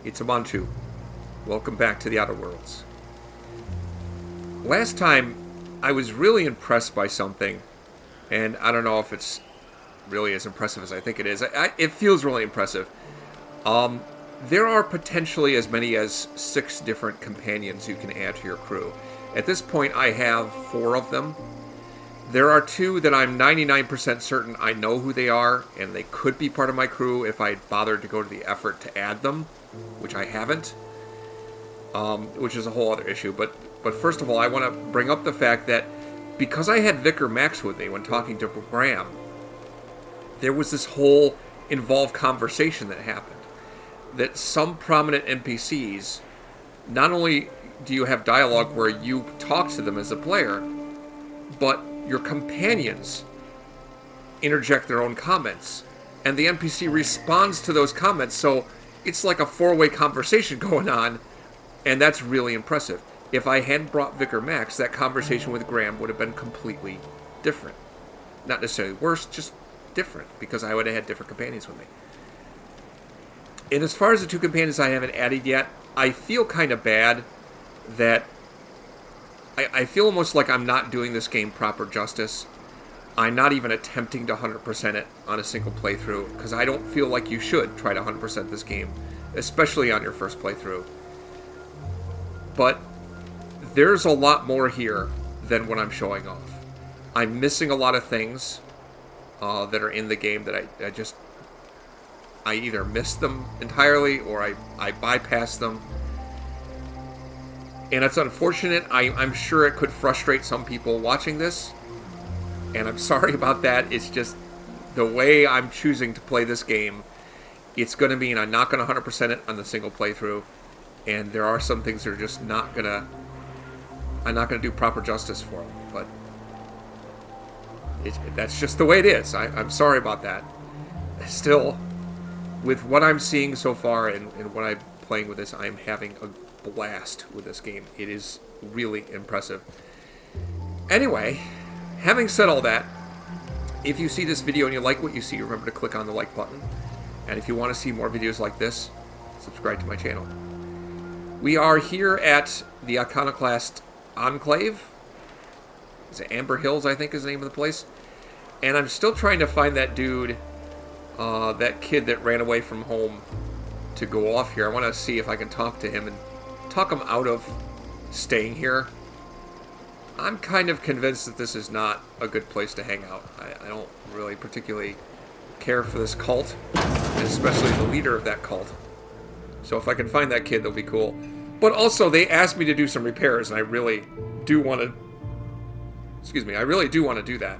It's Amanchu. Welcome back to the Outer Worlds. Last time, I was really impressed by something, and I don't know if it's really as impressive as I think it is. It feels really impressive. There are potentially as many as 6 different companions you can add to your crew. At this point, I have 4 of them. There are 2 that I'm 99% certain I know who they are, and they could be part of my crew if I bothered to go to the effort to add them, which I haven't, which is a whole other issue. But first of all, I want to bring up the fact that because I had Vicar Max with me when talking to Graham, there was this whole involved conversation that happened. That some prominent NPCs, not only do you have dialogue where you talk to them as a player, but your companions interject their own comments, and the NPC responds to those comments, so it's like a 4-way conversation going on, and that's really impressive. If I hadn't brought Vicar Max, that conversation with Graham would have been completely different. Not necessarily worse, just different, because I would have had different companions with me. And as far as the 2 companions I haven't added yet, I feel kind of bad that I feel almost like I'm not doing this game proper justice. I'm not even attempting to 100% it on a single playthrough, because I don't feel like you should try to 100% this game, especially on your first playthrough. But there's a lot more here than what I'm showing off. I'm missing a lot of things that are in the game that I either missed them entirely or I bypassed them. And it's unfortunate. I'm sure it could frustrate some people watching this. And I'm sorry about that. It's just the way I'm choosing to play this game. It's going to mean I'm not going to 100% it on the single playthrough. And there are some things that are just not going to... I'm not going to do proper justice for them. But that's just the way it is. I'm sorry about that. Still, with what I'm seeing so far and what I'm playing with this, I'm having a blast with this game. It is really impressive. Anyway, having said all that, if you see this video and you like what you see, remember to click on the like button. And if you want to see more videos like this, subscribe to my channel. We are here at the Iconoclast Enclave. Is it Amber Hills, I think is the name of the place. And I'm still trying to find that dude, that kid that ran away from home to go off here. I want to see if I can talk to him and talk him out of staying here. I'm kind of convinced that this is not a good place to hang out. I don't really particularly care for this cult, and especially the leader of that cult. So if I can find that kid, that'll be cool. But also, they asked me to do some repairs, and I really do want to... Excuse me, I really do want to do that.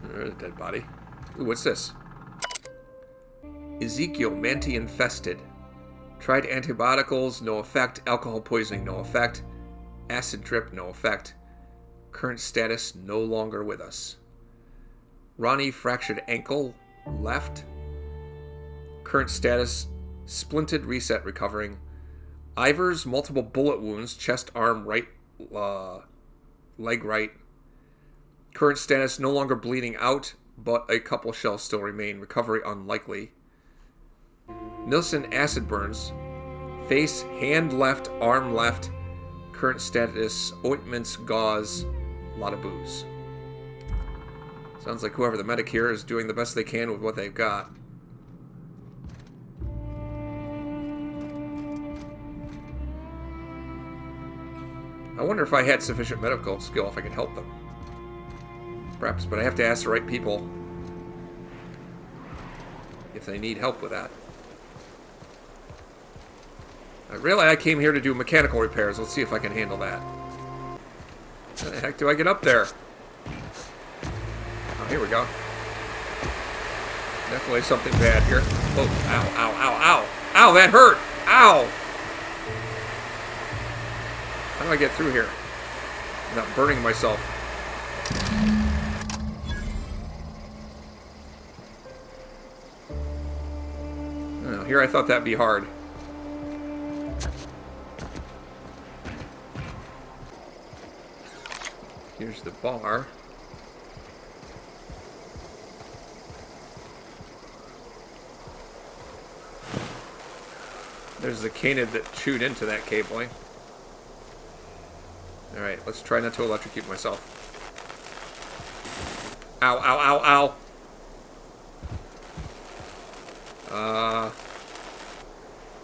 There's a dead body. Ooh, what's this? Ezekiel, Manti infested. Tried antibioticals, no effect. Alcohol poisoning, no effect. Acid drip, no effect. Current status, no longer with us. Ronnie, fractured ankle, left. Current status, splinted, reset, recovering. Ivers, multiple bullet wounds, chest, arm, right, leg right. Current status, no longer bleeding out, but a couple shells still remain. Recovery unlikely. Nilsson, acid burns. Face, hand left, arm left. Current status, ointments, gauze, a lot of booze. Sounds like whoever the medic here is doing the best they can with what they've got. I wonder if I had sufficient medical skill if I could help them. Perhaps, but I have to ask the right people if they need help with that. Really, I came here to do mechanical repairs. Let's see if I can handle that. How the heck do I get up there? Oh, here we go. Definitely something bad here. Oh, ow, ow, ow, ow. Ow, that hurt! Ow! How do I get through here without burning myself? Oh, here I thought that'd be hard. Here's the bar. There's the canid that chewed into that cabling. Alright, let's try not to electrocute myself. Ow, ow, ow, ow!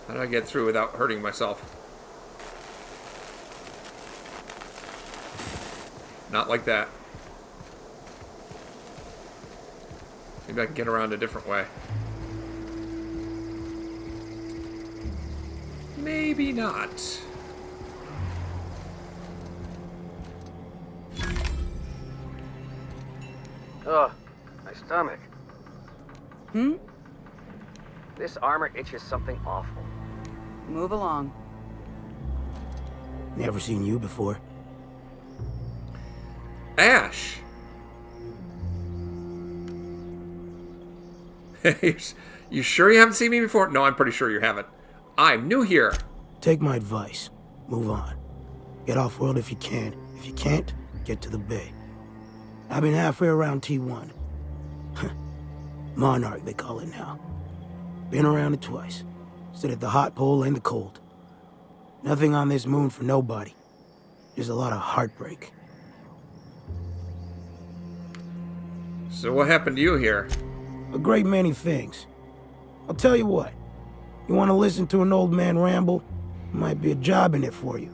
How do I get through without hurting myself? Not like that. Maybe I can get around a different way. Maybe not. Ugh, my stomach. Hmm? This armor itches something awful. Move along. Never seen you before. Ash! You sure you haven't seen me before? No, I'm pretty sure you haven't. I'm new here. Take my advice. Move on. Get off-world if you can. If you can't, get to the bay. I've been halfway around T1. Monarch, they call it now. Been around it twice. Stood at the hot pole and the cold. Nothing on this moon for nobody. Just a lot of heartbreak. So what happened to you here? A great many things. I'll tell you what. You want to listen to an old man ramble? Might be a job in it for you.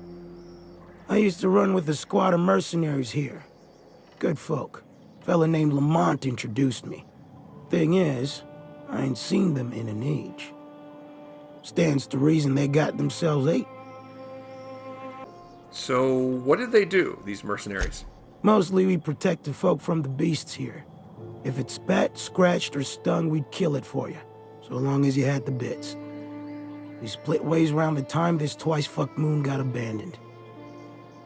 I used to run with a squad of mercenaries here. Good folk. Fella named Lamont introduced me. Thing is, I ain't seen them in an age. Stands to reason they got themselves ate. So what did they do, these mercenaries? Mostly we protected folk from the beasts here. If it spat, scratched, or stung, we'd kill it for you. So long as you had the bits. We split ways around the time this twice-fucked moon got abandoned.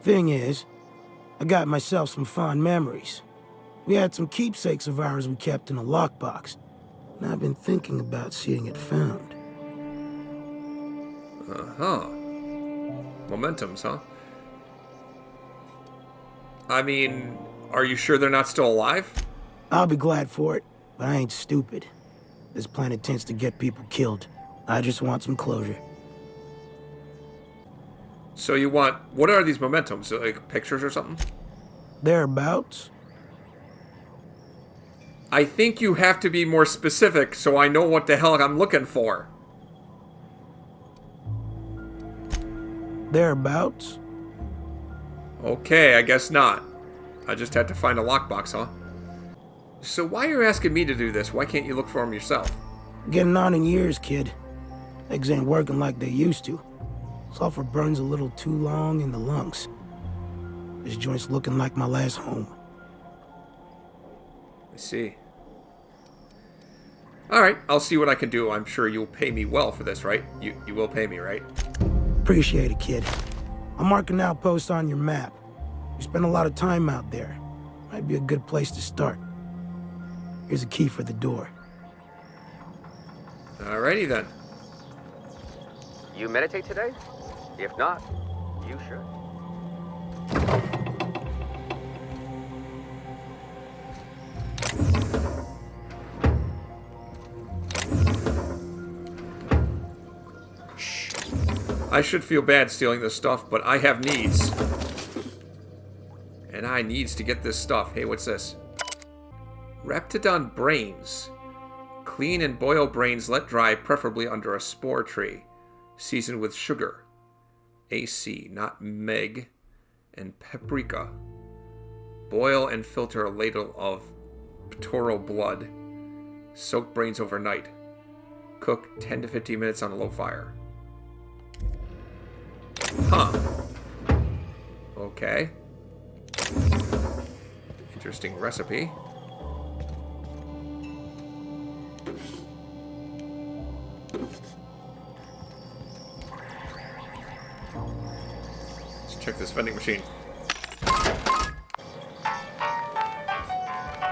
Thing is, I got myself some fond memories. We had some keepsakes of ours we kept in a lockbox, and I've been thinking about seeing it found. Uh-huh. Momentums, huh? I mean, are you sure they're not still alive? I'll be glad for it, but I ain't stupid. This planet tends to get people killed. I just want some closure. So you want... What are these momentums? Like pictures or something? Thereabouts? I think you have to be more specific so I know what the hell I'm looking for. Thereabouts? Okay, I guess not. I just had to find a lockbox, huh? So why are you asking me to do this? Why can't you look for them yourself? Getting on in years, kid. Legs ain't working like they used to. Sulfur burns a little too long in the lungs. This joint's looking like my last home. I see. Alright, I'll see what I can do. I'm sure you'll pay me well for this, right? You will pay me, right? Appreciate it, kid. I'm marking outposts on your map. You spend a lot of time out there. Might be a good place to start. Here's a key for the door. Alrighty then. You meditate today? If not, you should. Shh. I should feel bad stealing this stuff, but I have needs. And I needs to get this stuff. Hey, what's this? Reptidon brains. Clean and boil brains, let dry, preferably under a spore tree. Seasoned with sugar. AC, not meg, and paprika. Boil and filter a ladle of pectoral blood. Soak brains overnight. Cook 10 to 15 minutes on a low fire. Huh. Okay. Interesting recipe. Let's check this vending machine.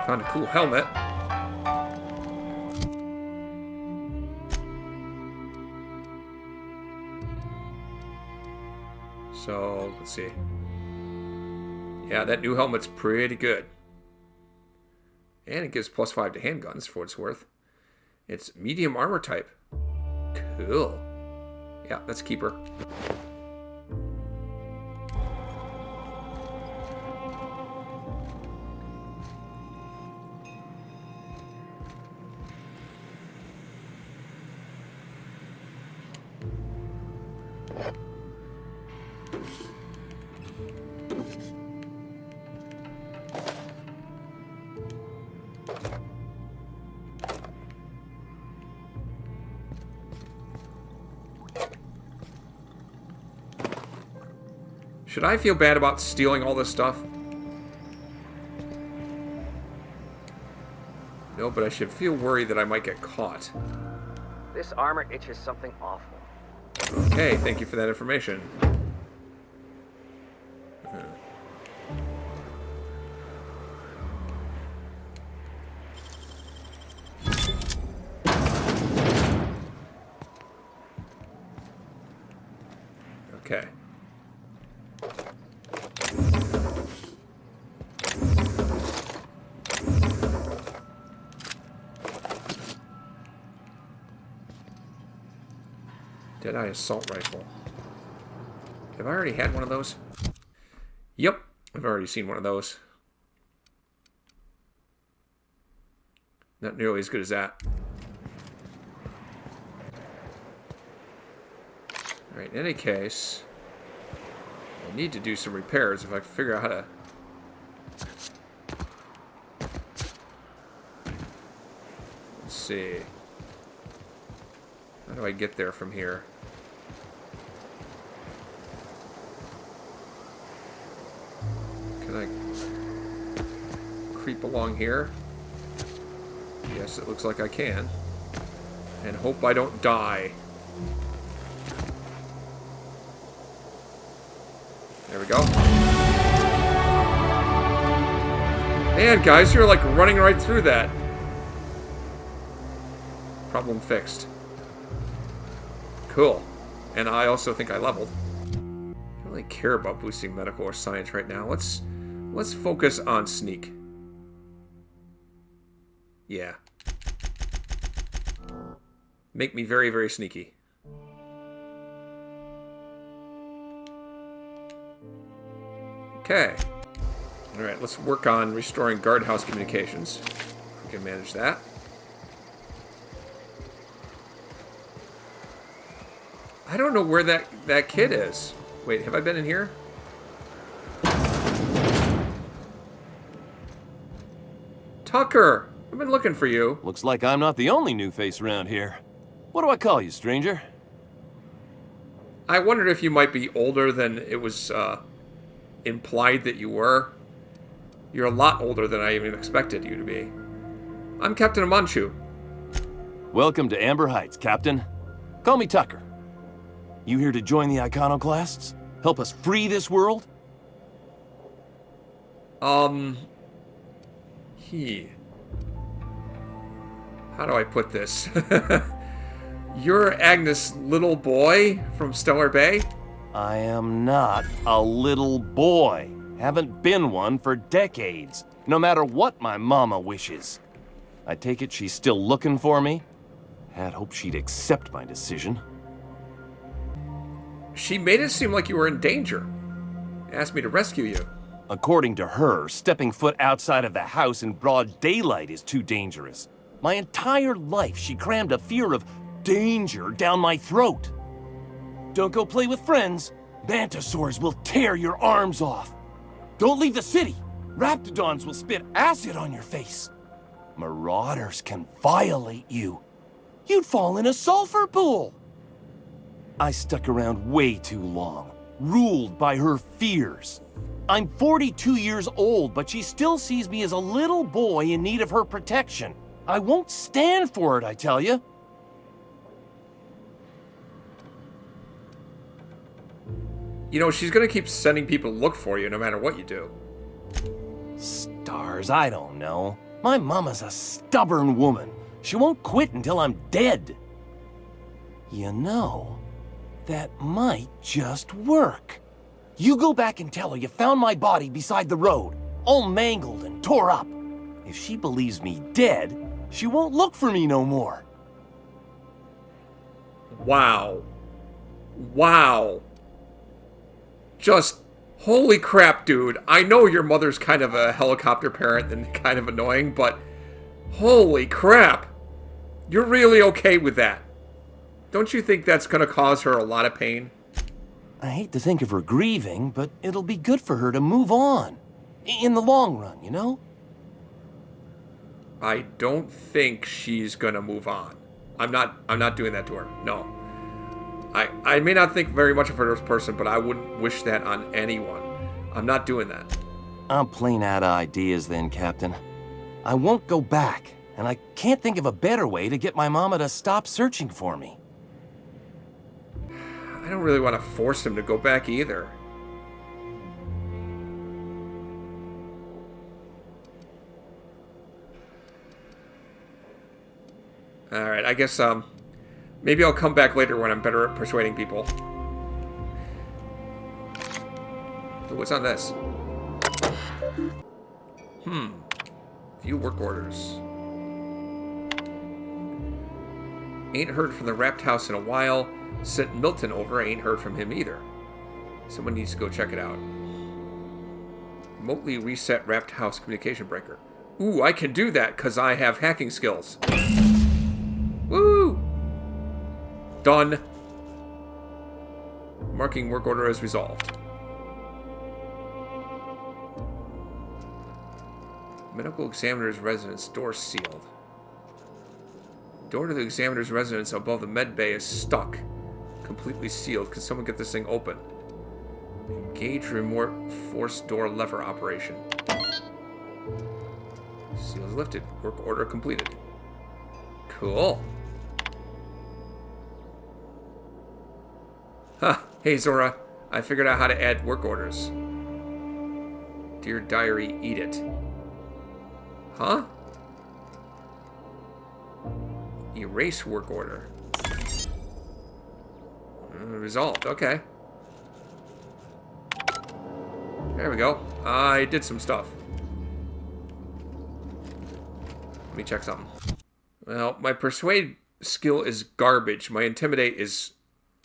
Found a cool helmet. So, let's see. Yeah, that new helmet's pretty good. And it gives +5 to handguns, for what it's worth. It's medium armor type. Cool. Yeah, let's keep her. Should I feel bad about stealing all this stuff? No, but I should feel worried that I might get caught. This armor itches something awful. Okay, thank you for that information. Okay. Deadeye assault rifle. Have I already had one of those? Yep, I've already seen one of those. Not nearly as good as that. Alright, in any case, I need to do some repairs if I can figure out how to... Let's see. How do I get there from here? Can I creep along here? Yes, it looks like I can. And hope I don't die. There we go. Man, guys, you're like running right through that. Problem fixed. Cool. And I also think I leveled. I don't really care about boosting medical or science right now. Let's focus on sneak. Yeah. Make me very, very sneaky. Okay. Alright, let's work on restoring guardhouse communications. If we can manage that. I don't know where that kid is. Wait, have I been in here? Tucker! I've been looking for you. Looks like I'm not the only new face around here. What do I call you, stranger? I wondered if you might be older than it was implied that you were. You're a lot older than I even expected you to be. I'm Captain Amanchu. Welcome to Amber Heights, Captain. Call me Tucker. You here to join the Iconoclasts? Help us free this world? How do I put this? You're Agnes' little boy from Stellar Bay? I am not a little boy. Haven't been one for decades, no matter what my mama wishes. I take it she's still looking for me? Had hoped she'd accept my decision. She made it seem like you were in danger. Asked me to rescue you. According to her, stepping foot outside of the house in broad daylight is too dangerous. My entire life, she crammed a fear of danger down my throat. Don't go play with friends. Mantisaurs will tear your arms off. Don't leave the city. Raptidons will spit acid on your face. Marauders can violate you. You'd fall in a sulfur pool. I stuck around way too long, ruled by her fears. I'm 42 years old, but she still sees me as a little boy in need of her protection. I won't stand for it, I tell you. You know, she's gonna keep sending people to look for you no matter what you do. Stars, I don't know. My mama's a stubborn woman. She won't quit until I'm dead. You know, that might just work. You go back and tell her you found my body beside the road, all mangled and tore up. If she believes me dead, she won't look for me no more. Wow. Wow. Just, holy crap, dude. I know your mother's kind of a helicopter parent and kind of annoying, but holy crap. You're really okay with that. Don't you think that's going to cause her a lot of pain? I hate to think of her grieving, but it'll be good for her to move on. In the long run, you know? I don't think she's going to move on. I'm not doing that to her. No. I may not think very much of her as a person, but I wouldn't wish that on anyone. I'm not doing that. I'm plain out of ideas then, Captain. I won't go back, and I can't think of a better way to get my mama to stop searching for me. I don't really want to force him to go back either. Alright, I guess, maybe I'll come back later when I'm better at persuading people. Ooh, what's on this? View work orders. Ain't heard from the Wrapped House in a while. Sent Milton over, ain't heard from him either. Someone needs to go check it out. Remotely reset Wrapped House communication breaker. Ooh, I can do that because I have hacking skills. Woo! Done. Marking work order as resolved. Medical examiner's residence, door sealed. Door to the examiner's residence above the med bay is stuck. Completely sealed. Can someone get this thing open? Engage remote force door lever operation. Seal is lifted. Work order completed. Cool. Huh. Hey, Zora. I figured out how to add work orders. Dear diary, eat it. Huh? Erase work order. Resolved. Okay. There we go. I did some stuff. Let me check something. Well, my persuade skill is garbage. My intimidate is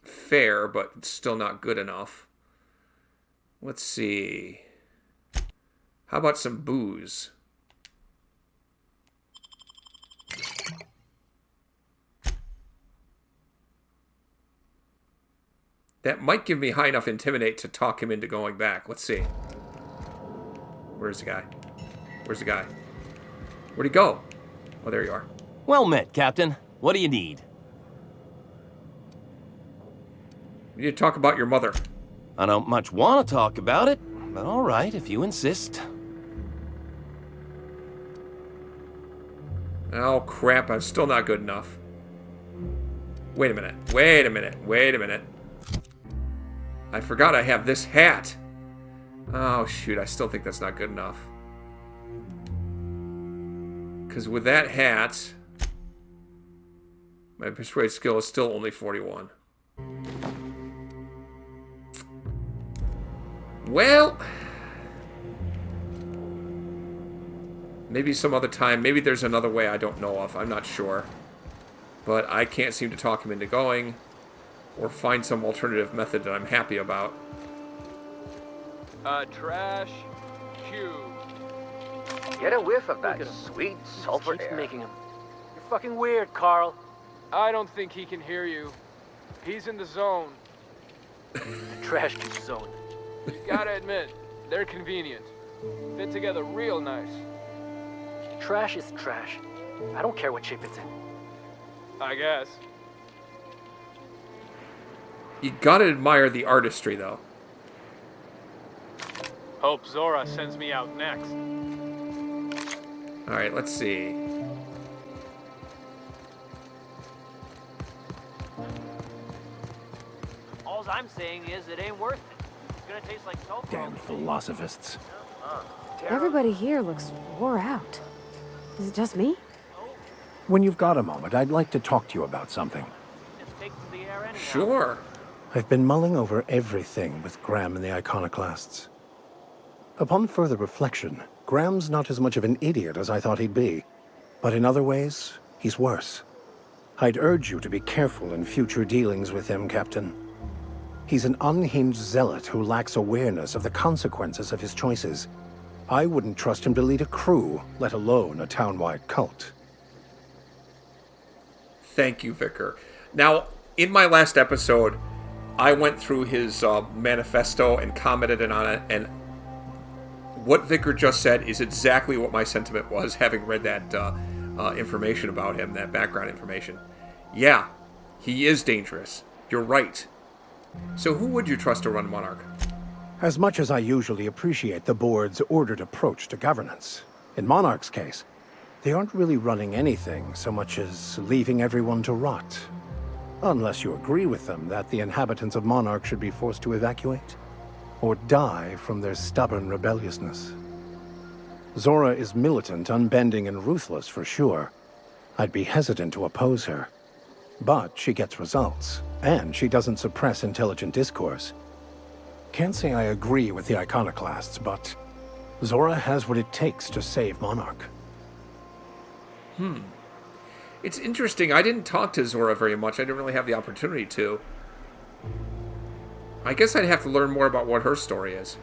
fair, but it's still not good enough. Let's see. How about some booze? That might give me high enough intimidate to talk him into going back. Let's see. Where's the guy? Where's the guy? Where'd he go? Oh, there you are. Well met, Captain. What do you need? We need to talk about your mother. I don't much want to talk about it, but all right, if you insist. Oh, crap. I'm still not good enough. Wait a minute. Wait a minute. Wait a minute. I forgot I have this hat. Oh, shoot. I still think that's not good enough. Because with that hat, my persuade skill is still only 41. Well, maybe some other time. Maybe there's another way I don't know of. I'm not sure. But I can't seem to talk him into going or find some alternative method that I'm happy about. Trash cube. Get a whiff of that sweet sulfur Keeps air. making him. You're fucking weird, Carl. I don't think he can hear you. He's in the zone. The trash cube zone. You gotta admit, they're convenient. Fit together real nice. Trash is trash. I don't care what shape it's in. I guess. You gotta admire the artistry, though. Hope Zora sends me out next. Alright, let's see. All I'm saying is it ain't worth it. It's gonna taste like sulfur. Damn philosophists. Everybody here looks wore out. Is it just me? When you've got a moment, I'd like to talk to you about something. It's baked to the air anyhow. Sure. I've been mulling over everything with Graham and the Iconoclasts. Upon further reflection, Graham's not as much of an idiot as I thought he'd be. But in other ways, he's worse. I'd urge you to be careful in future dealings with him, Captain. He's an unhinged zealot who lacks awareness of the consequences of his choices. I wouldn't trust him to lead a crew, let alone a town-wide cult. Thank you, Vicar. Now, in my last episode, I went through his manifesto and commented on it, and what Vicar just said is exactly what my sentiment was, having read that information about him, that background information. Yeah, he is dangerous. You're right. So who would you trust to run Monarch? As much as I usually appreciate the board's ordered approach to governance, in Monarch's case, they aren't really running anything so much as leaving everyone to rot. Unless you agree with them that the inhabitants of Monarch should be forced to evacuate, or die from their stubborn rebelliousness. Zora is militant, unbending, and ruthless for sure. I'd be hesitant to oppose her. But she gets results, and she doesn't suppress intelligent discourse. Can't say I agree with the iconoclasts, but Zora has what it takes to save Monarch. It's interesting. I didn't talk to Zora very much. I didn't really have the opportunity to. I guess I'd have to learn more about what her story is.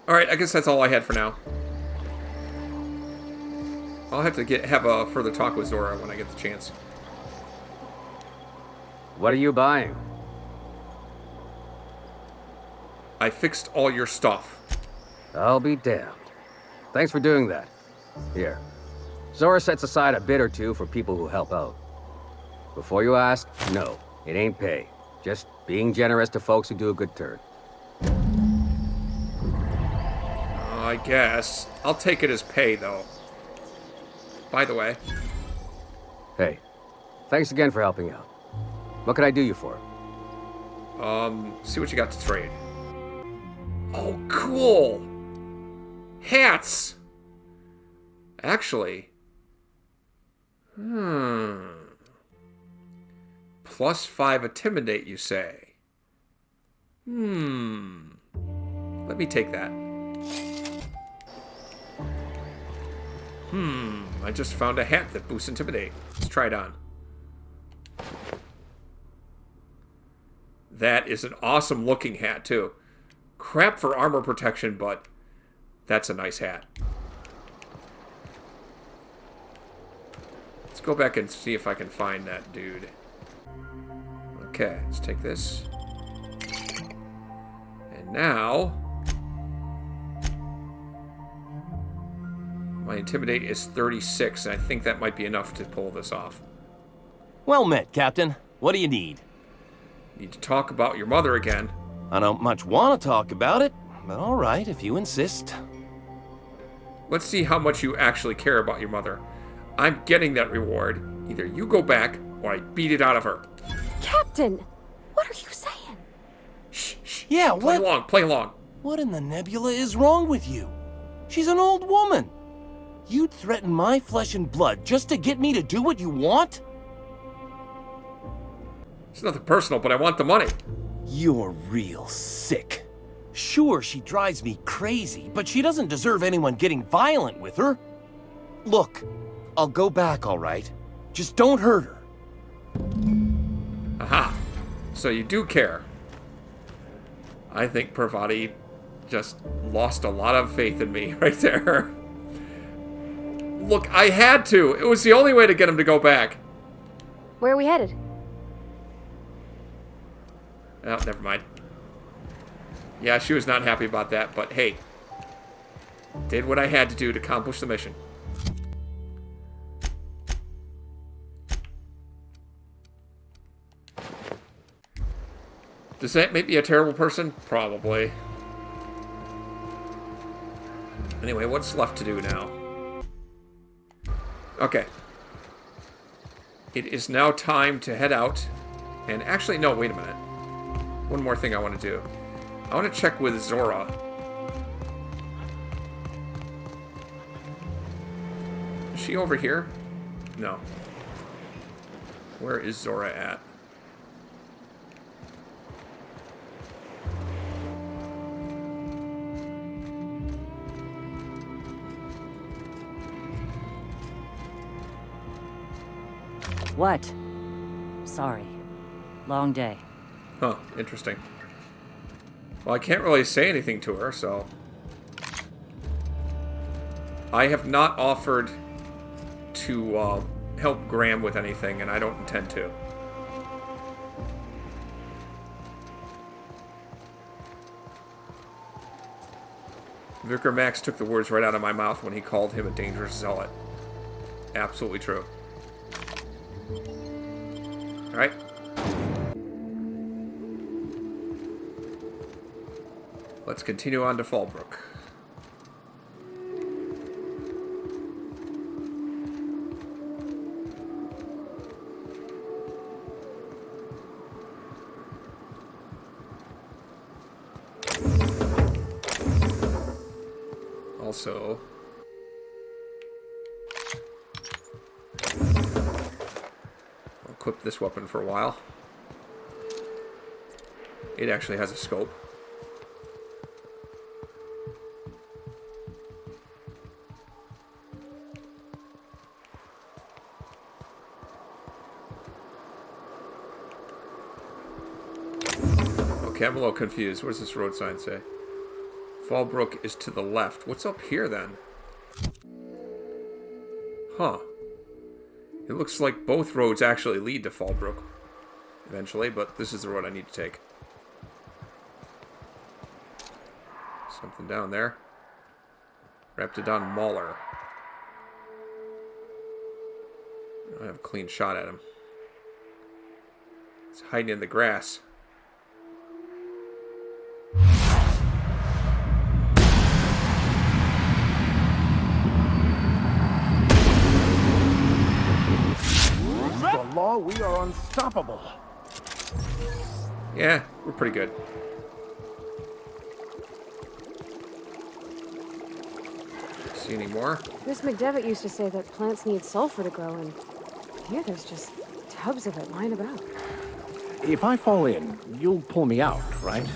Alright, I guess that's all I had for now. I'll have to have a further talk with Zora when I get the chance. What are you buying? I fixed all your stuff. I'll be damned. Thanks for doing that. Here. Zora sets aside a bit or two for people who help out. Before you ask, no, it ain't pay. Just being generous to folks who do a good turn. I guess. I'll take it as pay, though. By the way. Hey, thanks again for helping out. What can I do you for? See what you got to trade. Oh, cool! Hats! Actually... +5 intimidate, you say? Let me take that. I just found a hat that boosts intimidate. Let's try it on. That is an awesome looking hat, too. Crap for armor protection, but that's a nice hat. Let's go back and see if I can find that dude. Okay, let's take this. And now... my intimidate is 36, and I think that might be enough to pull this off. Well met, Captain. What do you need? Need to talk about your mother again. I don't much want to talk about it, but all right, if you insist. Let's see how much you actually care about your mother. I'm getting that reward. Either you go back, or I beat it out of her. Captain, what are you saying? Shh, shh. Yeah, Play along, play along. What in the nebula is wrong with you? She's an old woman. You'd threaten my flesh and blood just to get me to do what you want? It's nothing personal, but I want the money. You're real sick. Sure, she drives me crazy, but she doesn't deserve anyone getting violent with her. Look, I'll go back, all right? Just don't hurt her. Aha. So you do care. I think Parvati just lost a lot of faith in me right there. Look, I had to. It was the only way to get him to go back. Where are we headed? Oh, never mind. Yeah, she was not happy about that, but hey. Did what I had to do to accomplish the mission. Does that make me a terrible person? Probably. Anyway, what's left to do now? Okay. It is now time to head out. And actually, no, wait a minute. One more thing I want to do. I want to check with Zora. Is she over here? No. Where is Zora at? What? Sorry. Long day. Huh, interesting. Well, I can't really say anything to her, so... I have not offered to help Graham with anything, and I don't intend to. Vicar Max took the words right out of my mouth when he called him a dangerous zealot. Absolutely true. Alright. Let's continue on to Fallbrook. Also, I'll equip this weapon for a while. It actually has a scope. Okay, I'm a little confused. What does this road sign say? Fallbrook is to the left. What's up here, then? Huh. It looks like both roads actually lead to Fallbrook eventually, but this is the road I need to take. Something down there. Raptidon Mauler. I don't have a clean shot at him. It's hiding in the grass. Law, we are unstoppable. Yeah, we're pretty good. See any more? Miss McDevitt used to say that plants need sulfur to grow, and here there's just tubs of it lying about. If I fall in, you'll pull me out, right?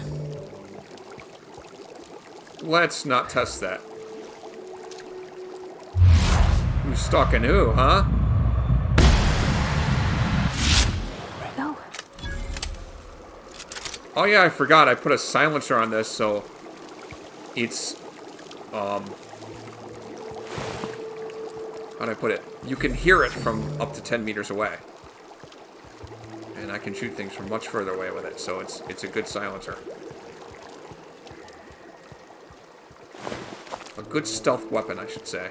Let's not test that. Who's stalking who, huh? No. Oh yeah, I forgot. I put a silencer on this, so it's, how'd I put it? You can hear it from up to 10 meters away. And I can shoot things from much further away with it, so it's a good silencer. A good stealth weapon, I should say.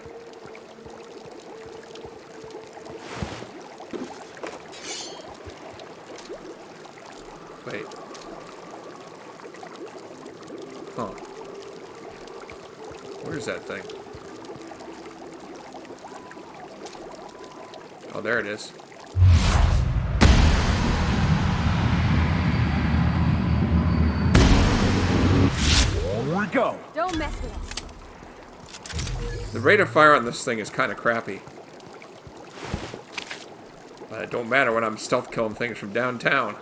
Wait. Huh. Where's that thing? Oh, there it is. Here we go. Don't mess with us. The rate of fire on this thing is kind of crappy. But it don't matter when I'm stealth killing things from downtown.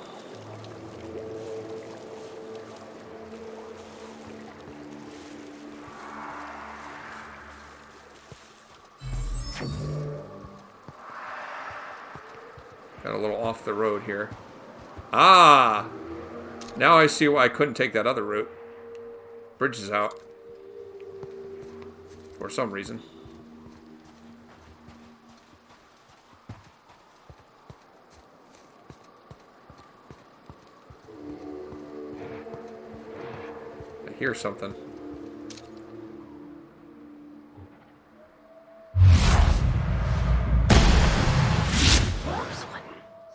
Got a little off the road here. Ah! Now I see why I couldn't take that other route. Bridge is out. For some reason. I hear something.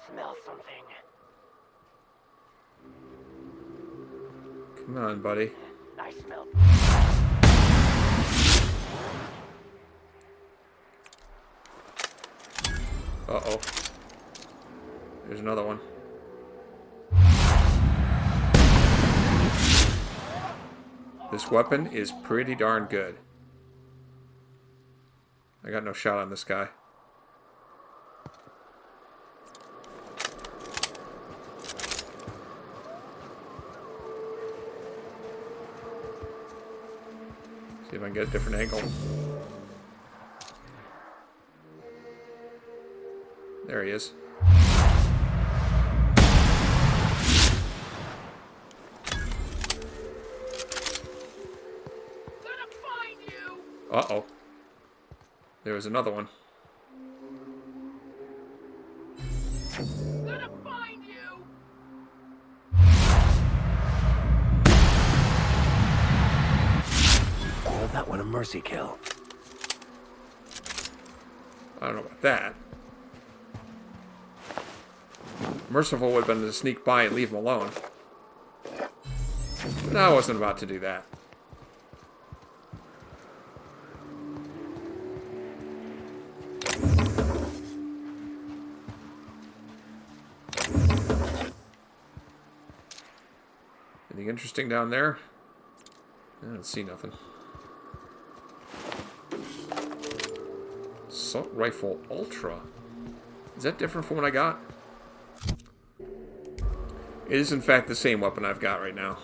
Smell something. Come on, buddy. I smell. Uh-oh. There's another one. This weapon is pretty darn good. I got no shot on this guy. See if I can get a different angle. There he is. Uh-oh. There was another one. Gonna find you! Call that one a mercy kill. I don't know about that. Merciful would have been to sneak by and leave him alone. But I wasn't about to do that. Anything interesting down there? I don't see nothing. Assault Rifle Ultra. Is that different from what I got? It is, in fact, the same weapon I've got right now.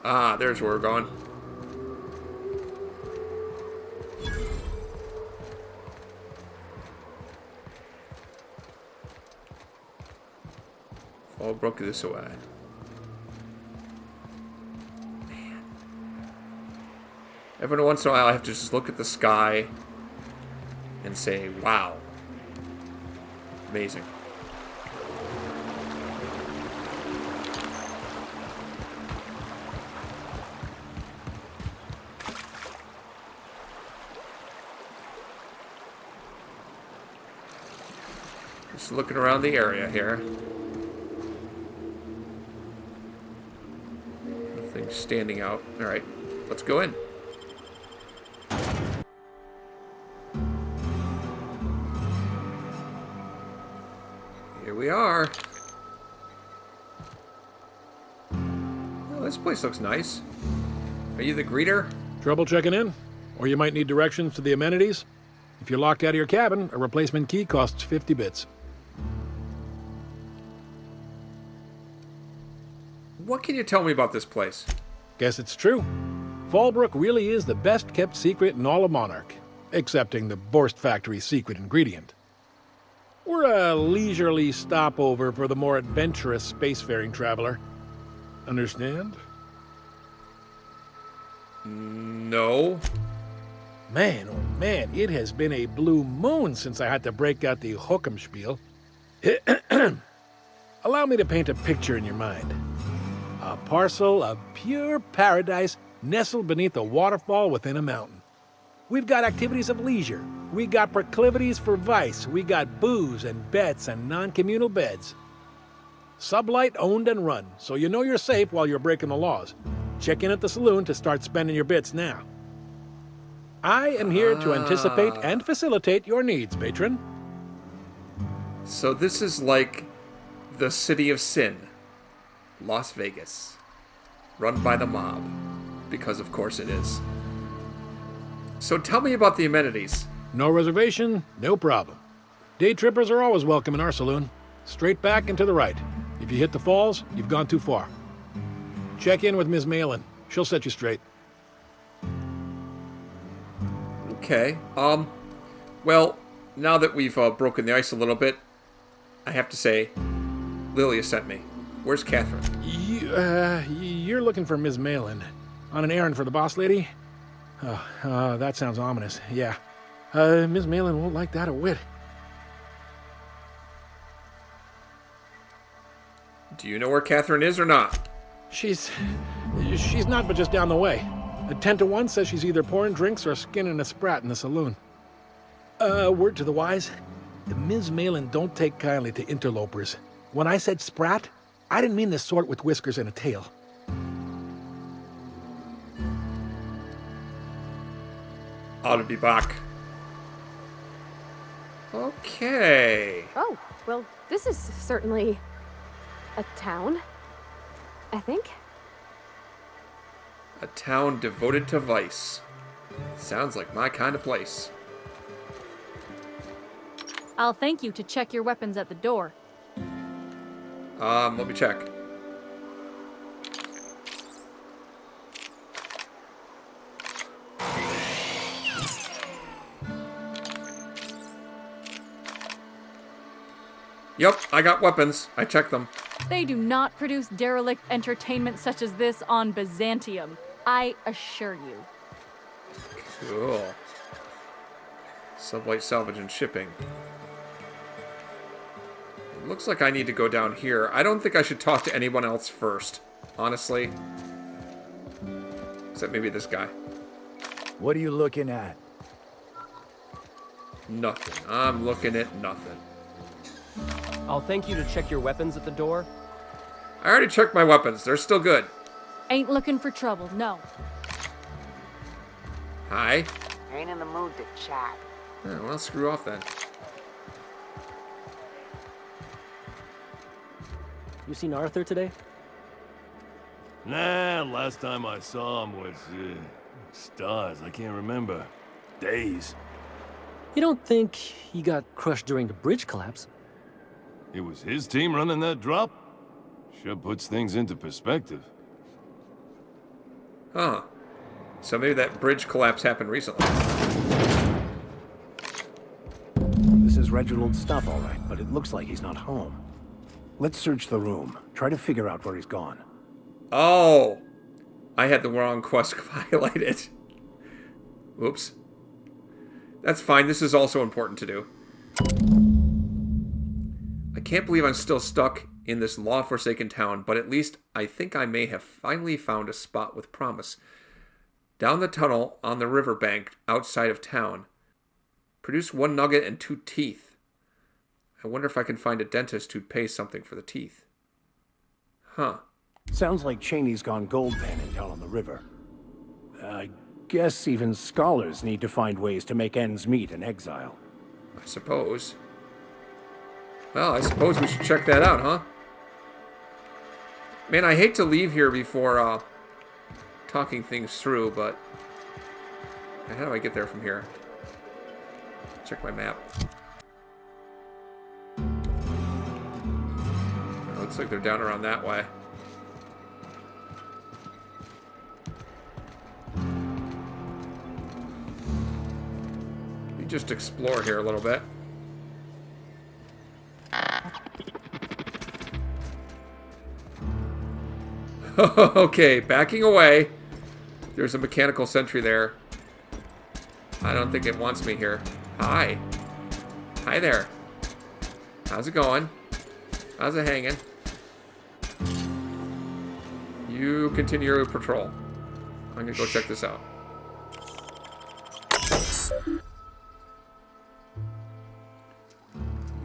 Ah, there's where we're going. All broke this away. Man. Every once in a while I have to just look at the sky and say, wow. Amazing. Just looking around the area here. Nothing standing out. Alright, let's go in. Here we are. Oh, this place looks nice. Are you the greeter? Trouble checking in? Or you might need directions to the amenities? If you're locked out of your cabin, a replacement key costs 50 bits. What can you tell me about this place? Guess it's true. Fallbrook really is the best kept secret in all of Monarch, excepting the Borst Factory's secret ingredient. We're a leisurely stopover for the more adventurous spacefaring traveler. Understand? No. Man, oh man, it has been a blue moon since I had to break out the Hookem Allow me to paint a picture in your mind. A parcel of pure paradise nestled beneath a waterfall within a mountain. We've got activities of leisure. We got proclivities for vice. We got booze and bets and non-communal beds. Sublight owned and run, so you know you're safe while you're breaking the laws. Check in at the saloon to start spending your bits now. I am here to anticipate and facilitate your needs, patron. So this is like the City of Sin. Las Vegas. Run by the mob. Because of course it is. So tell me about the amenities. No reservation, no problem. Day trippers are always welcome in our saloon. Straight back and to the right. If you hit the falls, you've gone too far. Check in with Ms. Malin. She'll set you straight. Okay. Well, now that we've broken the ice a little bit, I have to say, Lilia sent me. Where's Catherine? You're looking for Ms. Malin. On an errand for the boss lady? That sounds ominous. Yeah. Ms. Malin won't like that a whit. Do you know where Catherine is or not? She's not but just down the way. A 10 to 1 says she's either pouring drinks or skinning a sprat in the saloon. Word to the wise, Ms. Malin don't take kindly to interlopers. When I said sprat, I didn't mean the sort with whiskers and a tail. Ought to be back. Okay. Oh, well, this is certainly a town, I think. A town devoted to vice. Sounds like my kind of place. I'll thank you to check your weapons at the door. Let me check. Yep, I got weapons. I checked them. They do not produce derelict entertainment such as this on Byzantium. I assure you. Cool. Sublight salvage and shipping. It looks like I need to go down here. I don't think I should talk to anyone else first, honestly. Except maybe this guy. What are you looking at? Nothing. I'm looking at nothing. I'll thank you to check your weapons at the door. I already checked my weapons. They're still good. Ain't looking for trouble, no. Hi. Ain't in the mood to chat. Oh, well, screw off then. You seen Arthur today? Nah, last time I saw him was, stars. I can't remember. Days. You don't think he got crushed during the bridge collapse? It was his team running that drop? Sure puts things into perspective. Huh. So maybe that bridge collapse happened recently. This is Reginald's stuff, all right, but it looks like he's not home. Let's search the room. Try to figure out where he's gone. Oh! I had the wrong quest highlighted. Whoops. That's fine. This is also important to do. I can't believe I'm still stuck in this law-forsaken town, but at least I think I may have finally found a spot with promise. Down the tunnel on the riverbank outside of town. Produce 1 nugget and 2 teeth. I wonder if I can find a dentist who'd pay something for the teeth. Huh. Sounds like Chaney's gone gold panning down on the river. I guess even scholars need to find ways to make ends meet in exile. I suppose. Well, I suppose we should check that out, huh? Man, I hate to leave here before talking things through, but how do I get there from here? Check my map. It looks like they're down around that way. Let me just explore here a little bit. Okay, backing away. There's a mechanical sentry there. I don't think it wants me here. Hi. Hi there. How's it going? How's it hanging? You continue your patrol. I'm gonna go check this out.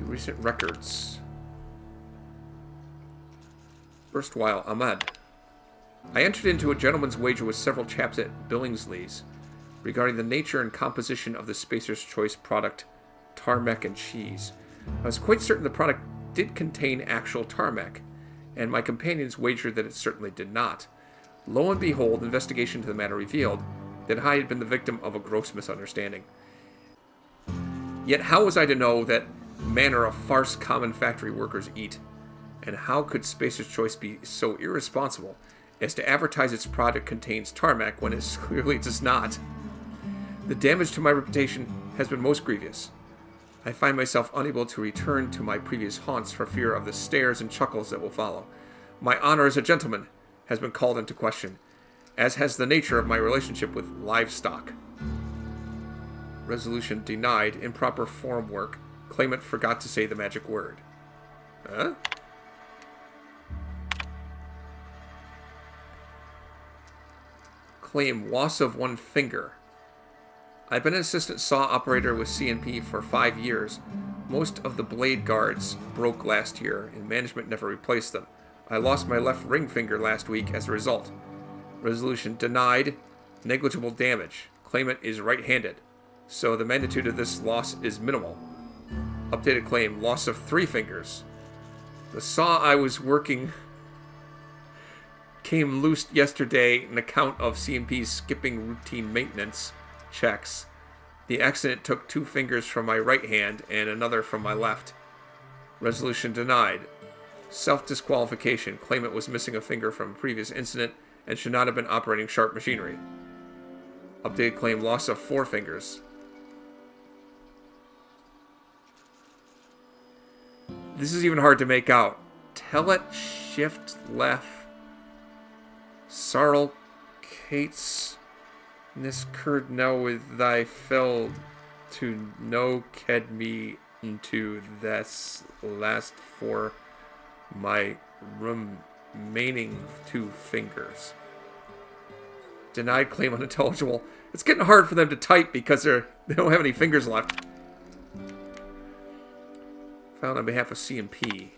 Recent records. Erstwhile Ahmed. I entered into a gentleman's wager with several chaps at Billingsley's regarding the nature and composition of the Spacer's Choice product, tarmac and cheese. I was quite certain the product did contain actual tarmac, and my companions wagered that it certainly did not. Lo and behold, investigation into the matter revealed that I had been the victim of a gross misunderstanding. Yet how was I to know that manner of farce common factory workers eat? And how could Spacer's Choice be so irresponsible as to advertise its product contains tarmac when it clearly does not? The damage to my reputation has been most grievous. I find myself unable to return to my previous haunts for fear of the stares and chuckles that will follow. My honor as a gentleman has been called into question, as has the nature of my relationship with livestock. Resolution denied. Improper form work. Claimant forgot to say the magic word. Huh? Claim loss of 1 finger. I've been an assistant saw operator with CNP for 5 years. Most of the blade guards broke last year, and management never replaced them. I lost my left ring finger last week as a result. Resolution denied. Negligible damage. Claimant is right-handed, so the magnitude of this loss is minimal. Updated claim, loss of 3 fingers. The saw I was working came loose yesterday, an account of CNP's skipping routine maintenance checks. The accident took 2 fingers from my right hand and another from my left. Resolution denied. Self-disqualification. Claimant was missing a finger from a previous incident and should not have been operating sharp machinery. Updated claim loss of 4 fingers. This is even hard to make out. Telet shift left. Sarl Kates Nis curd now with thy fell to no ked me into this last for my remaining 2 fingers. Denied claim unintelligible. It's getting hard for them to type because they don't have any fingers left. Found on behalf of C&P.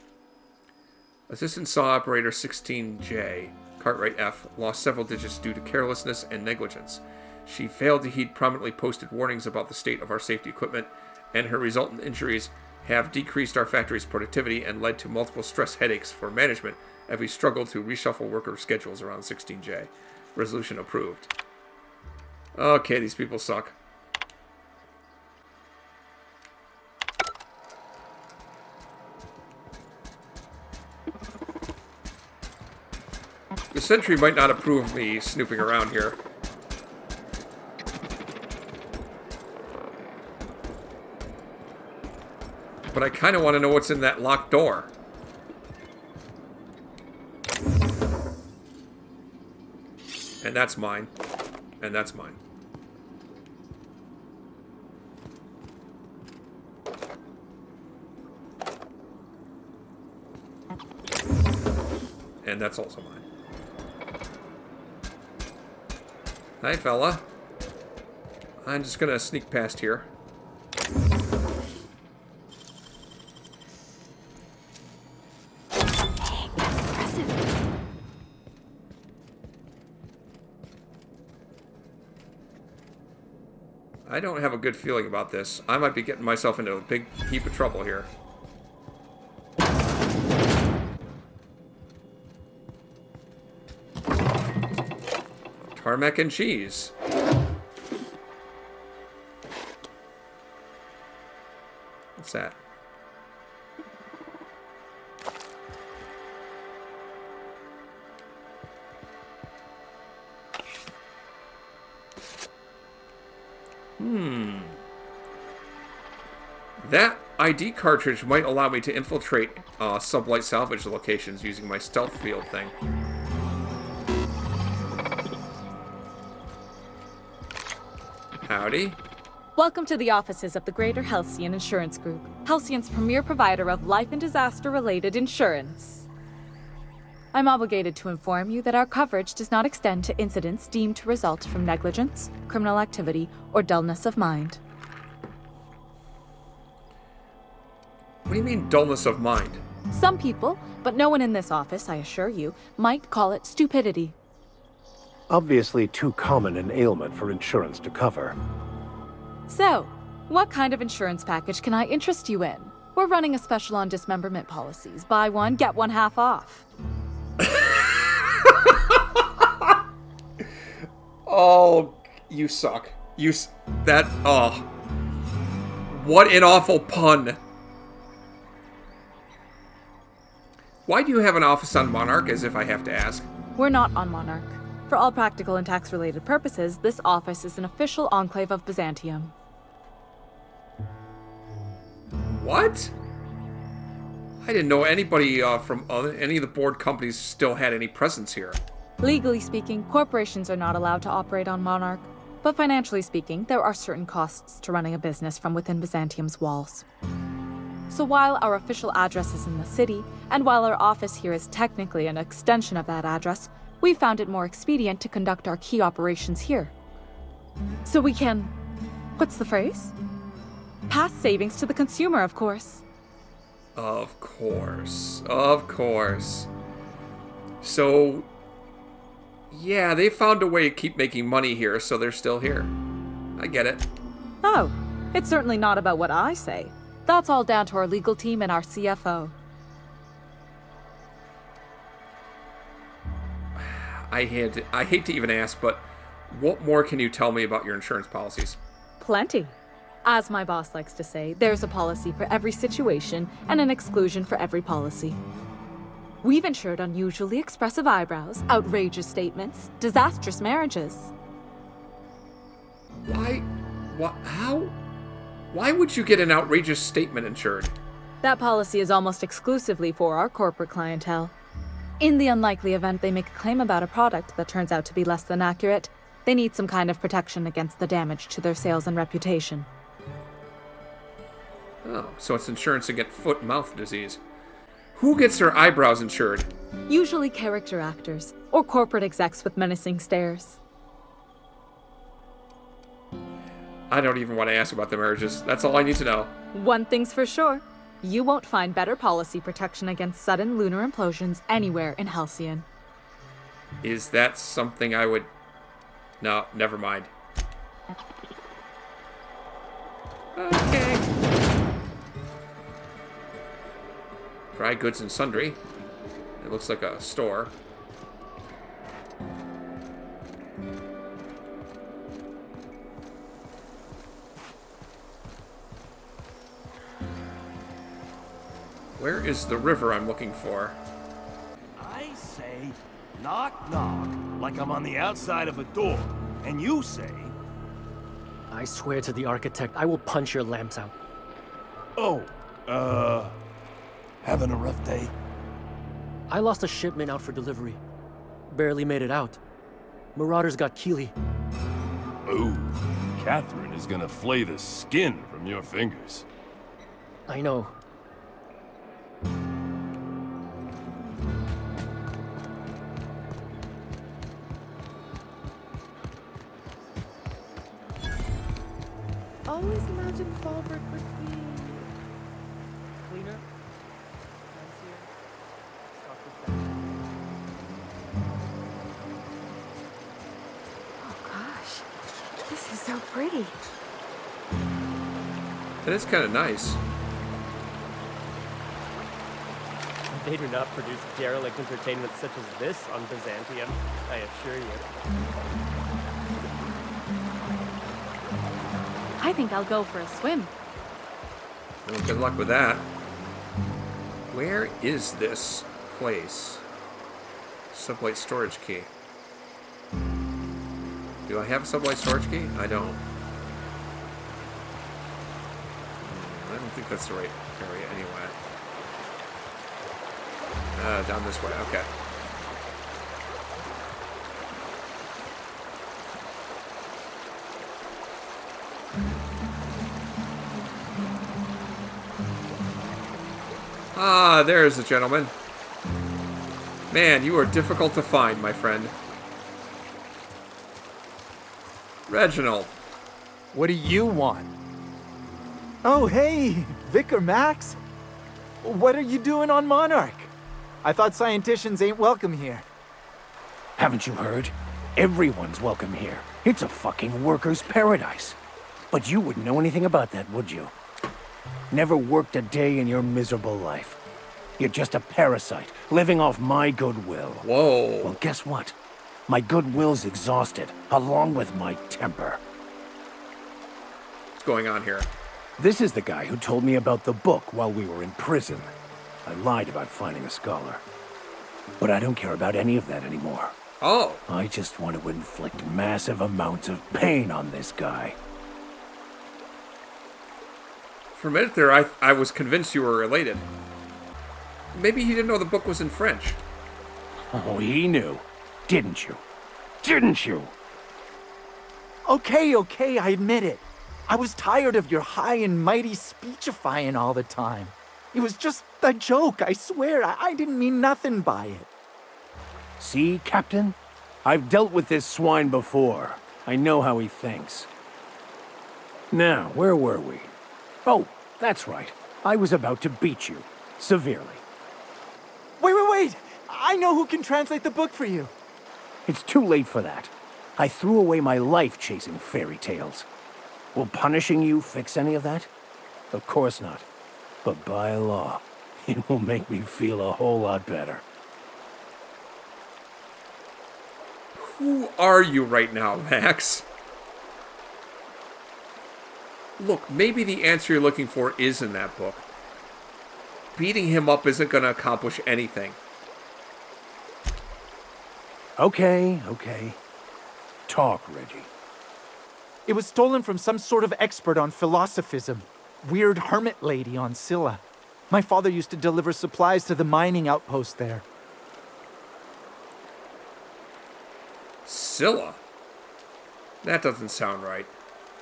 Assistant saw operator 16J, Cartwright F, lost several digits due to carelessness and negligence. She failed to heed prominently posted warnings about the state of our safety equipment, and her resultant injuries have decreased our factory's productivity and led to multiple stress headaches for management as we struggle to reshuffle worker schedules around 16J. Resolution approved. Okay, these people suck. The sentry might not approve of me snooping around here. But I kind of want to know what's in that locked door. And that's mine. And that's mine. And that's also mine. Hi, fella. I'm just gonna sneak past here. I don't have a good feeling about this. I might be getting myself into a big heap of trouble here. Tarmac and cheese. What's that? That ID cartridge might allow me to infiltrate sublight salvage locations using my stealth field thing. Howdy. Welcome to the offices of the Greater Halcyon Insurance Group, Halcyon's premier provider of life and disaster-related insurance. I'm obligated to inform you that our coverage does not extend to incidents deemed to result from negligence, criminal activity, or dullness of mind. What do you mean, dullness of mind? Some people, but no one in this office, I assure you, might call it stupidity. Obviously too common an ailment for insurance to cover. So, what kind of insurance package can I interest you in? We're running a special on dismemberment policies. Buy one, get one half off. Oh, you suck. Oh. What an awful pun. Why do you have an office on Monarch, as if I have to ask? We're not on Monarch. For all practical and tax-related purposes, this office is an official enclave of Byzantium. What? I didn't know anybody from any of the board companies still had any presence here. Legally speaking, corporations are not allowed to operate on Monarch. But financially speaking, there are certain costs to running a business from within Byzantium's walls. So while our official address is in the city, and while our office here is technically an extension of that address, we found it more expedient to conduct our key operations here. So we can... what's the phrase? Pass savings to the consumer, of course. Of course. Of course. So... yeah, they found a way to keep making money here, so they're still here. I get it. Oh, it's certainly not about what I say. That's all down to our legal team and our CFO. I hate to even ask, but what more can you tell me about your insurance policies? Plenty. As my boss likes to say, there's a policy for every situation and an exclusion for every policy. We've insured unusually expressive eyebrows, outrageous statements, disastrous marriages. Why would you get an outrageous statement insured? That policy is almost exclusively for our corporate clientele. In the unlikely event they make a claim about a product that turns out to be less than accurate, they need some kind of protection against the damage to their sales and reputation. Oh, so it's insurance against foot and mouth disease. Who gets their eyebrows insured? Usually character actors, or corporate execs with menacing stares. I don't even want to ask about the marriages. That's all I need to know. One thing's for sure. You won't find better policy protection against sudden lunar implosions anywhere in Halcyon. Is that something I would... No, never mind. Okay. Dry goods and sundry. It looks like a store. Where is the river I'm looking for? I say, knock, knock, like I'm on the outside of a door. And you say... I swear to the architect, I will punch your lamps out. Oh, having a rough day? I lost a shipment out for delivery. Barely made it out. Marauders got Keeley. Ooh, Catherine is gonna flay the skin from your fingers. I know. Always imagined Fallbrook would be Cleaner? Fancier? Stock with better. Oh gosh, this is so pretty. It is kind of nice. They do not produce derelict entertainment such as this on Byzantium, I assure you. I think I'll go for a swim. Well, good luck with that. Where is this place? Sublight storage key. Do I have a sublight storage key? I don't. I don't think that's the right area anyway. Down this way, okay. Ah, there's the gentleman. Man, you are difficult to find, my friend. Reginald. What do you want? Oh, hey, Vicar Max. What are you doing on Monarch? I thought scienticians ain't welcome here. Haven't you heard? Everyone's welcome here. It's a fucking worker's paradise. But you wouldn't know anything about that, would you? Never worked a day in your miserable life. You're just a parasite, living off my goodwill. Whoa. Well, guess what? My goodwill's exhausted, along with my temper. What's going on here? This is the guy who told me about the book while we were in prison. I lied about finding a scholar. But I don't care about any of that anymore. Oh. I just want to inflict massive amounts of pain on this guy. For a minute there, I was convinced you were related. Maybe he didn't know the book was in French. Oh, he knew. Didn't you? Didn't you? Okay, I admit it. I was tired of your high and mighty speechifying all the time. It was just a joke, I swear. I didn't mean nothing by it. See, Captain? I've dealt with this swine before. I know how he thinks. Now, where were we? Oh, that's right. I was about to beat you. Severely. Wait! I know who can translate the book for you. It's too late for that. I threw away my life chasing fairy tales. Will punishing you fix any of that? Of course not. But by law, it will make me feel a whole lot better. Who are you right now, Max? Look, maybe the answer you're looking for is in that book. Beating him up isn't going to accomplish anything. Okay, okay. Talk, Reggie. It was stolen from some sort of expert on philosophism. Weird hermit lady on Scylla. My father used to deliver supplies to the mining outpost there. Scylla? That doesn't sound right.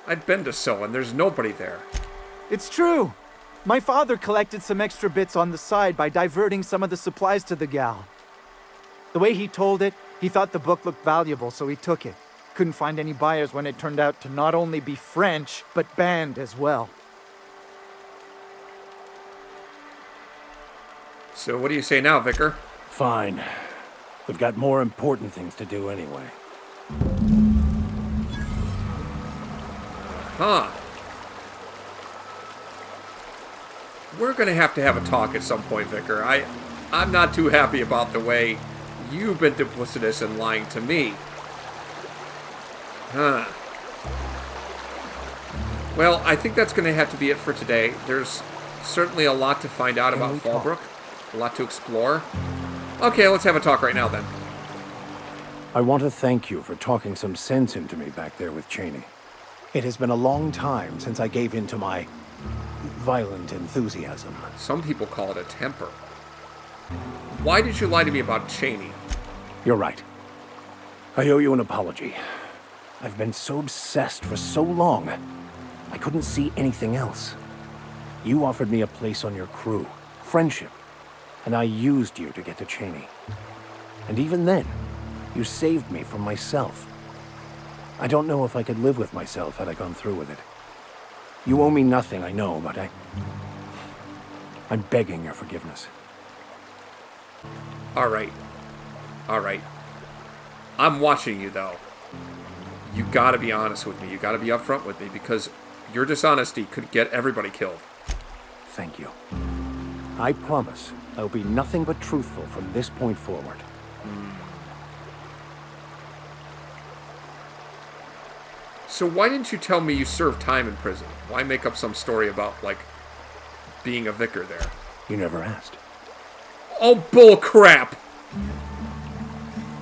I've been to Scylla and there's nobody there. It's true. My father collected some extra bits on the side by diverting some of the supplies to the gal. The way he told it, he thought the book looked valuable, so he took it. Couldn't find any buyers when it turned out to not only be French, but banned as well. So what do you say now, Vicar? Fine. We've got more important things to do anyway. Huh. We're going to have a talk at some point, Vicar. I'm not too happy about the way you've been duplicitous and lying to me. Huh. Well, I think that's going to have to be it for today. There's certainly a lot to find out about Fallbrook. A lot to explore. Okay, let's have a talk right now then. I want to thank you for talking some sense into me back there with Chaney. It has been a long time since I gave in to my violent enthusiasm. Some people call it a temper. Why did you lie to me about Chaney? You're right. I owe you an apology. I've been so obsessed for so long, I couldn't see anything else. You offered me a place on your crew, friendship, and I used you to get to Chaney. And even then, you saved me from myself. I don't know if I could live with myself had I gone through with it. You owe me nothing, I know, but I'm begging your forgiveness. All right. All right. I'm watching you, though. You gotta be honest with me. You gotta be upfront with me, because your dishonesty could get everybody killed. Thank you. I promise I'll be nothing but truthful from this point forward. So why didn't you tell me you served time in prison? Why make up some story about, like, being a vicar there? You never asked. Oh, bull crap!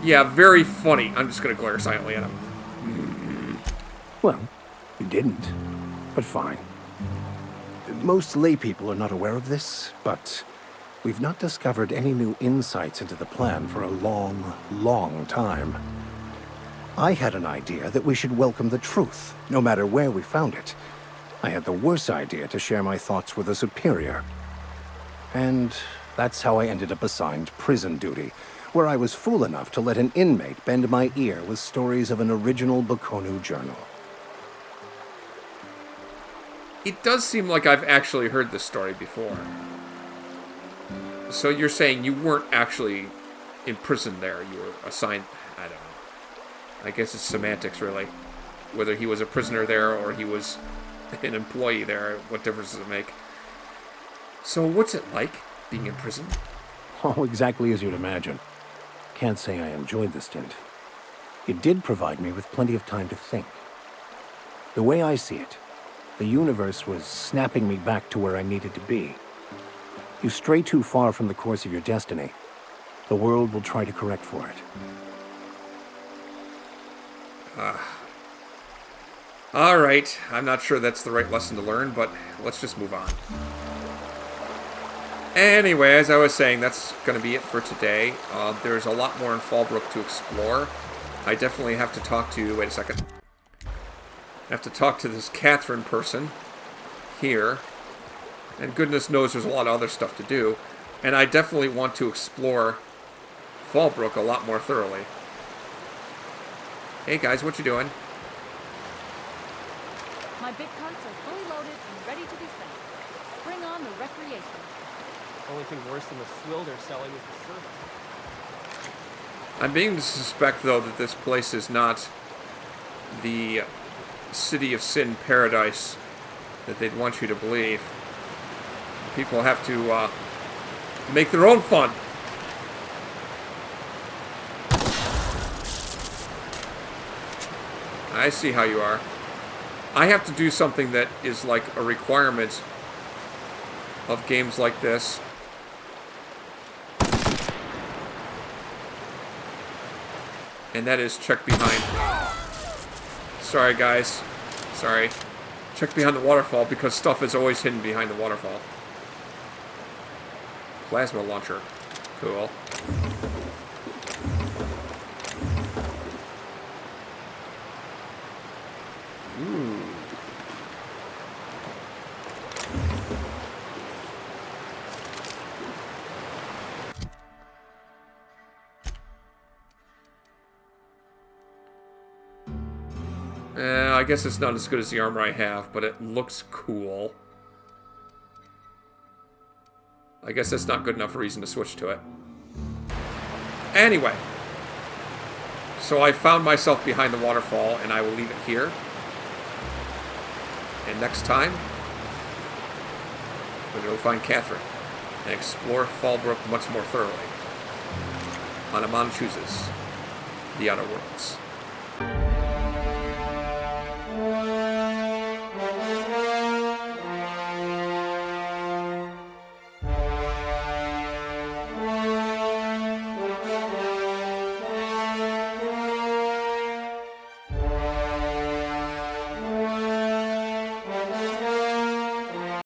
Yeah, very funny. I'm just gonna glare silently at him. Well, you didn't, but fine. Most laypeople are not aware of this, but we've not discovered any new insights into the plan for a long, long time. I had an idea that we should welcome the truth, no matter where we found it. I had the worse idea to share my thoughts with a superior. And that's how I ended up assigned prison duty, where I was fool enough to let an inmate bend my ear with stories of an original Baconu journal. It does seem like I've actually heard this story before. So you're saying you weren't actually imprisoned there, you were assigned... I don't know. I guess it's semantics, really. Whether he was a prisoner there or he was an employee there, what difference does it make? So what's it like, being in prison? Oh, exactly as you'd imagine. Can't say I enjoyed the stint. It did provide me with plenty of time to think. The way I see it, the universe was snapping me back to where I needed to be. You stray too far from the course of your destiny, the world will try to correct for it. Alright, I'm not sure that's the right lesson to learn, but let's just move on. Anyway, as I was saying, that's going to be it for today. There's a lot more in Fallbrook to explore. I definitely have to talk to... Wait a second. I have to talk to this Catherine person here. And goodness knows there's a lot of other stuff to do. And I definitely want to explore Fallbrook a lot more thoroughly. Hey guys, what you doing? My big cunts are fully loaded and ready to be spent. Bring on the recreation. Only thing worse than the swill they're selling is the service. I'm beginning to suspect, though, that this place is not the City of Sin paradise that they'd want you to believe. People have to make their own fun. I see how you are. I have to do something that is like a requirement of games like this. And that is check behind. Sorry, guys. Sorry. Check behind the waterfall because stuff is always hidden behind the waterfall. Plasma launcher. Cool. Ooh. I guess it's not as good as the armor I have, but it looks cool. I guess that's not good enough reason to switch to it. Anyway. So I found myself behind the waterfall, and I will leave it here. And next time, we're going to go find Catherine and explore Fallbrook much more thoroughly. On Amon Chooses The Outer Worlds.